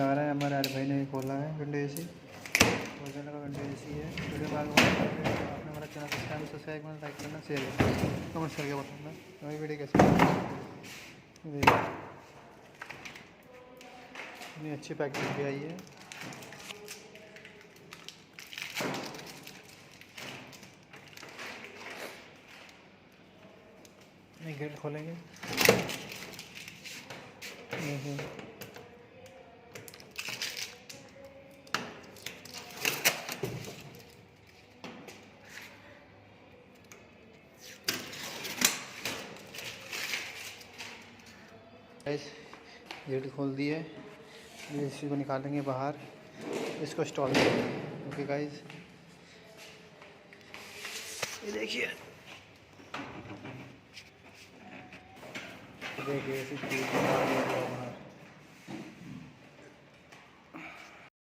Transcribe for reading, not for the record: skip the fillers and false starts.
चला रहा है। हमारे यार भाई ने खोला है विंडो एसी, बहुत ज़्यादा विंडो एसी है। वीडियो में आपने हमारा चैनल सब्सक्राइब करना, लाइक करना, शेयर करना, कमेंट करके बताना हमारी वीडियो कैसी लगी। इतनी अच्छी पैकेजिंग भी आई है। नहीं, गेट खोलेंगे। गेट खोल दिए, इसी को निकालेंगे बाहर, इसको इंस्टॉल करेंगे। ओके गाइस, ये देखिए देखिए